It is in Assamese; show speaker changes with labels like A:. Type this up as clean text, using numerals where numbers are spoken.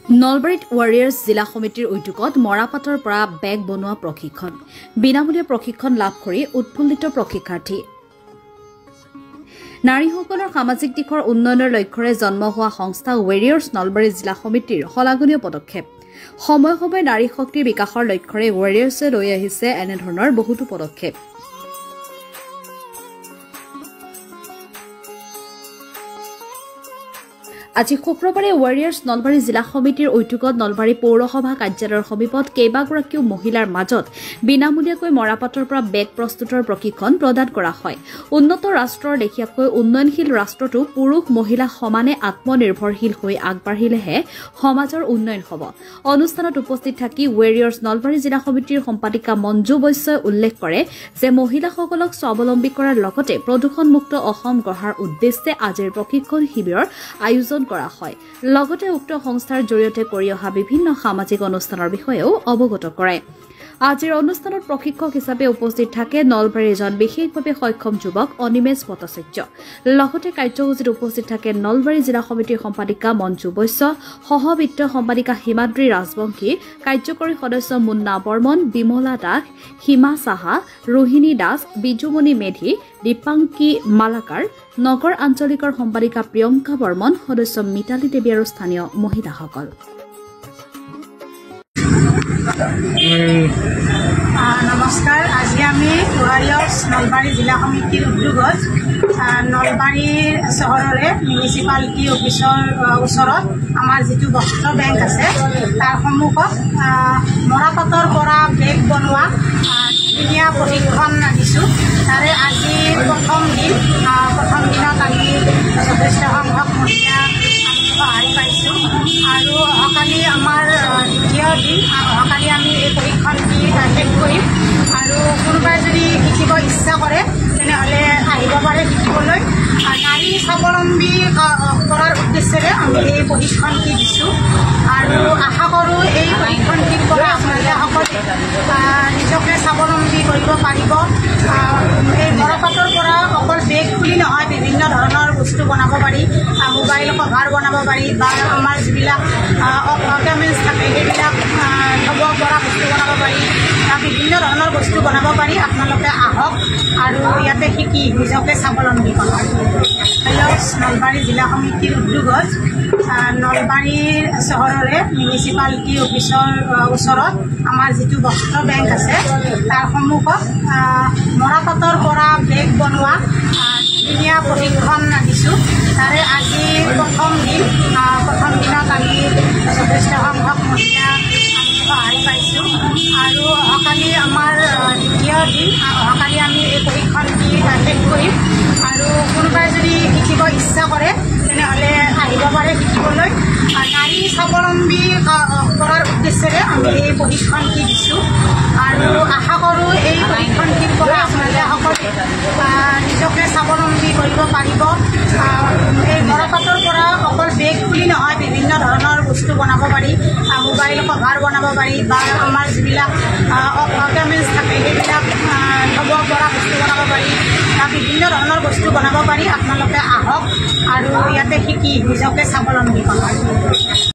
A: নলবাৰীত ৱাৰিয়াৰ্ছ জিলা সমিতিৰ উদ্যোগত মৰাপাটৰ পৰা বেগ বনোৱা প্ৰশিক্ষণ বিনামূলীয়া প্ৰশিক্ষণ লাভ কৰি উৎফুল্লিত প্ৰশিক্ষাৰ্থী নাৰীসকলৰ সামাজিক দিশৰ উন্নয়নৰ লক্ষ্যৰে জন্ম হোৱা সংস্থা ৱাৰিয়াৰ্ছ নলবাৰী জিলা সমিতিৰ শলাগনীয় পদক্ষেপ সময়ে সময়ে নাৰী শক্তিৰ বিকাশৰ লক্ষ্যৰে ৱাৰিয়াৰ্ছে লৈ আহিছে এনেধৰণৰ বহুতো পদক্ষেপ আজি শুক্ৰবাৰে ৱাৰিয়াৰ্ছ নলবাৰী জিলা সমিতিৰ উদ্যোগত নলবাৰী পৌৰসভা কাৰ্যালয়ৰ সমীপত কেইবাগৰাকীও মহিলাৰ মাজত বিনামূলীয়াকৈ মৰাপাটৰ পৰা বেগ প্ৰস্তুতৰ প্ৰশিক্ষণ প্ৰদান কৰা হয় উন্নত ৰাষ্ট্ৰৰ লেখীয়াকৈ উন্নয়নশীল ৰাষ্ট্ৰটো পুৰুষ মহিলা সমানে আত্মনিৰ্ভৰশীল হৈ আগবাঢ়িলেহে সমাজৰ উন্নয়ন হ'ব অনুষ্ঠানত উপস্থিত থাকি ৱাৰিয়াৰ্ছ নলবাৰী জিলা সমিতিৰ সম্পাদিকা মঞ্জু বৈশ্যই উল্লেখ কৰে যে মহিলাসকলক স্বাৱলম্বী কৰাৰ লগতে প্ৰদূষণমুক্ত অসম গঢ়াৰ উদ্দেশ্যে আজিৰ প্ৰশিক্ষণ শিবিৰৰ আয়োজন কৰা হয় লগতে উক্ত সংস্থাৰ জৰিয়তে কৰি অহা বিভিন্ন সামাজিক অনুষ্ঠানৰ বিষয়েও অৱগত কৰে আজিৰ অনুষ্ঠানত প্ৰশিক্ষক হিচাপে উপস্থিত থাকে নলবাৰীৰ এজন বিশেষভাৱে সক্ষম যুৱক অনিমেশ ভট্টাচাৰ্য লগতে কাৰ্যসূচীত উপস্থিত থাকে নলবাৰী জিলা সমিতিৰ সম্পাদিকা মঞ্জু বৈশ্য সহবিত্ত সম্পাদিকা হিমাদ্ৰী ৰাজবংশী কাৰ্যকৰী সদস্য মুন্না বৰ্মন বিমলা দাস হিমা সাহা ৰোহিণী দাস বিজুমণি মেধি দীপাংকী মালাকাৰ নগৰ আঞ্চলিকৰ সম্পাদিকা প্ৰিয়ংকা বৰ্মন সদস্য মিতালী দেৱী আৰু স্থানীয় মহিলাসকল
B: নমস্কাৰ আজি আমি ৱাৰিয়াৰ্ছ নলবাৰী জিলা সমিতিৰ উদ্যোগত নলবাৰীৰ চহৰৰে মিউনিচিপালিটি অফিচৰ ওচৰত আমাৰ যিটো বস্ত্ৰ বেংক আছে তাৰ সন্মুখত মৰাপাটৰ পৰা বেগ বনোৱা ধুনীয়া প্ৰশিক্ষণ দিছোঁ তাৰে আজি প্ৰথম দিনত আমি যথেষ্ট সংখ্যক মহিলা সহায় পাইছোঁ আৰু অহাকালি আমাৰ দ্বিতীয় দিন অহাকালি আমি এই প্ৰশিক্ষণটি শেষ কৰিম আৰু কোনোবাই যদি শিকিব ইচ্ছা কৰে তেনেহ'লে আহিব পাৰে শিকিবলৈ নাৰী স্বাৱলম্বী কৰাৰ উদ্দেশ্যেৰে আমি এই প্ৰশিক্ষণটি দিছোঁ আৰু আশা কৰোঁ এই প্ৰশিক্ষণটিৰ পৰা মহিলাসকলে নিজকে স্বাৱলম্বী কৰিব পাৰিব এই মৰাপাটৰ পৰা অকল বেগ বুলি নহয় বিভিন্ন ধৰণৰ বস্তু বনাব পাৰি মোবাইল কভাৰ বনাব পাৰি বা আমাৰ যিবিলাক অৰ্নামেণ্টছ থাকে সেইবিলাক থ'ব পৰা বস্তু বনাব পাৰি বিভিন্ন ধৰণৰ বস্তু বনাব পাৰি আপোনালোকে আহক আৰু ইয়াতে শিকি নিজকে স্বাৱলম্বী কৰক নলবাৰী জিলা সমিতিৰ উদ্যোগত নলবাৰীৰ চহৰৰে মিউনিচিপালিটি অফিচৰ ওচৰত আমাৰ যিটো বস্ত্ৰ বেংক আছে তাৰ সন্মুখত মৰাপাটৰ পৰা বেগ বনোৱা ধুনীয়া প্ৰশিক্ষণ দিছোঁ তাৰে আজি প্ৰথম দিনত আমি যথেষ্ট সংখ্যক মহিলা সহায় পাইছোঁ আৰু অহাকালি আমাৰ দ্বিতীয় দিন অহাকালি আমি এই প্ৰশিক্ষণটি শেষ কৰিম আৰু কোনোবাই যদি শিকিব ইচ্ছা কৰে তেনেহ'লে আহিব পাৰে শিকিবলৈ নাৰী স্বাৱলম্বী কৰাৰ উদ্দেশ্যেৰে আমি এই প্ৰশিক্ষণটি দিছোঁ আৰু আশা কৰোঁ এই প্ৰশিক্ষণটিৰ পৰা মহিলাসকলে নিজকে স্বাৱলম্বী কৰিব পাৰিব এই মৰাপাটৰ পৰা অকল বেগ বুলি নহয় বিভিন্ন ধৰণৰ বস্তু বনাব পাৰি মোবাইল কভাৰ বনাব পাৰি বা আমাৰ যিবিলাক অৰ্নামেণ্টছ থাকে সেইবিলাক থ'ব পৰা বস্তু বনাব পাৰি বিভিন্ন ধৰণৰ বস্তু বনাব পাৰি আপোনালোকে আহক আৰু ইয়াতে শিকি নিজকে স্বাৱলম্বী কৰক